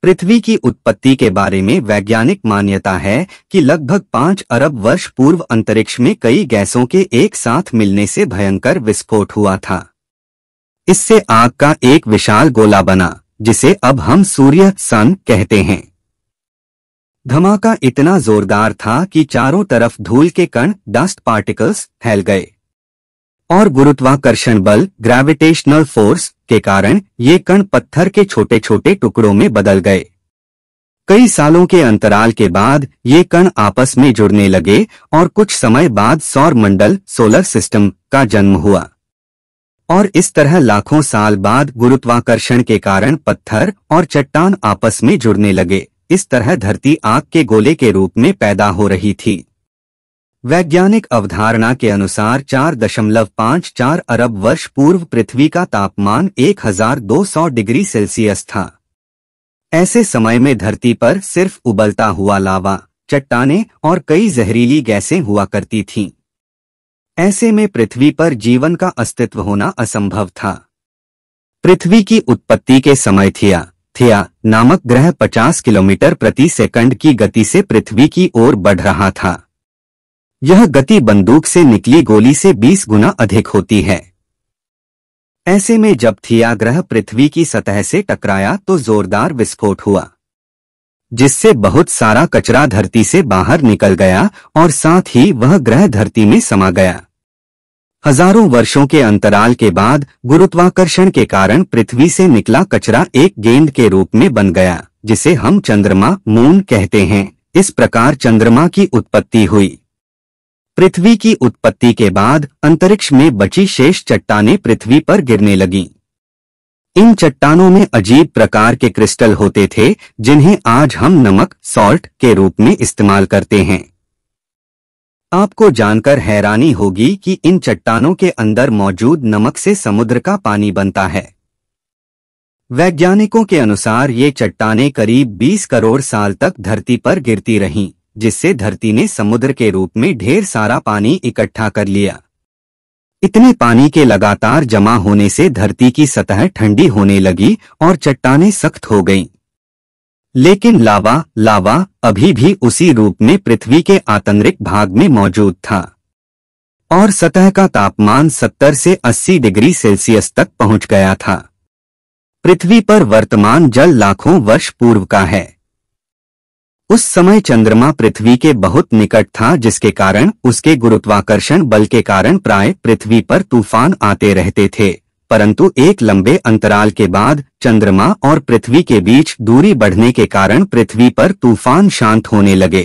पृथ्वी की उत्पत्ति के बारे में वैज्ञानिक मान्यता है कि लगभग 5 अरब वर्ष पूर्व अंतरिक्ष में कई गैसों के एक साथ मिलने से भयंकर विस्फोट हुआ था। इससे आग का एक विशाल गोला बना, जिसे अब हम सूर्य सन कहते हैं। धमाका इतना जोरदार था कि चारों तरफ धूल के कण डस्ट पार्टिकल्स फैल गए और गुरुत्वाकर्षण बल ग्रेविटेशनल फोर्स के कारण ये कण पत्थर के छोटे छोटे टुकड़ों में बदल गए। कई सालों के अंतराल के बाद ये कण आपस में जुड़ने लगे और कुछ समय बाद सौर मंडल सोलर सिस्टम का जन्म हुआ। और इस तरह लाखों साल बाद गुरुत्वाकर्षण के कारण पत्थर और चट्टान आपस में जुड़ने लगे। इस तरह धरती आग के गोले के रूप में पैदा हो रही थी। वैज्ञानिक अवधारणा के अनुसार 4.54 अरब वर्ष पूर्व पृथ्वी का तापमान 1200 डिग्री सेल्सियस था। ऐसे समय में धरती पर सिर्फ उबलता हुआ लावा, चट्टानें और कई जहरीली गैसें हुआ करती थीं। ऐसे में पृथ्वी पर जीवन का अस्तित्व होना असंभव था। पृथ्वी की उत्पत्ति के समय थिया नामक ग्रह 50 किलोमीटर प्रति सेकंड की गति से पृथ्वी की ओर बढ़ रहा था। यह गति बंदूक से निकली गोली से 20 गुना अधिक होती है। ऐसे में जब थिया ग्रह पृथ्वी की सतह से टकराया तो जोरदार विस्फोट हुआ, जिससे बहुत सारा कचरा धरती से बाहर निकल गया और साथ ही वह ग्रह धरती में समा गया। हजारों वर्षों के अंतराल के बाद गुरुत्वाकर्षण के कारण पृथ्वी से निकला कचरा एक गेंद के रूप में बन गया, जिसे हम चंद्रमा मून कहते हैं। इस प्रकार चंद्रमा की उत्पत्ति हुई। पृथ्वी की उत्पत्ति के बाद अंतरिक्ष में बची शेष चट्टानें पृथ्वी पर गिरने लगीं। इन चट्टानों में अजीब प्रकार के क्रिस्टल होते थे, जिन्हें आज हम नमक सॉल्ट के रूप में इस्तेमाल करते हैं। आपको जानकर हैरानी होगी कि इन चट्टानों के अंदर मौजूद नमक से समुद्र का पानी बनता है। वैज्ञानिकों के अनुसार ये चट्टानें करीब 20 करोड़ साल तक धरती पर गिरती रहीं, जिससे धरती ने समुद्र के रूप में ढेर सारा पानी इकट्ठा कर लिया। इतने पानी के लगातार जमा होने से धरती की सतह ठंडी होने लगी और चट्टानें सख्त हो गईं। लेकिन लावा अभी भी उसी रूप में पृथ्वी के आंतरिक भाग में मौजूद था और सतह का तापमान 70 से 80 डिग्री सेल्सियस तक पहुंच गया था। पृथ्वी पर वर्तमान जल लाखों वर्ष पूर्व का है। उस समय चंद्रमा पृथ्वी के बहुत निकट था, जिसके कारण उसके गुरुत्वाकर्षण बल के कारण प्राय पृथ्वी पर तूफान आते रहते थे। परंतु एक लंबे अंतराल के बाद चंद्रमा और पृथ्वी के बीच दूरी बढ़ने के कारण पृथ्वी पर तूफान शांत होने लगे।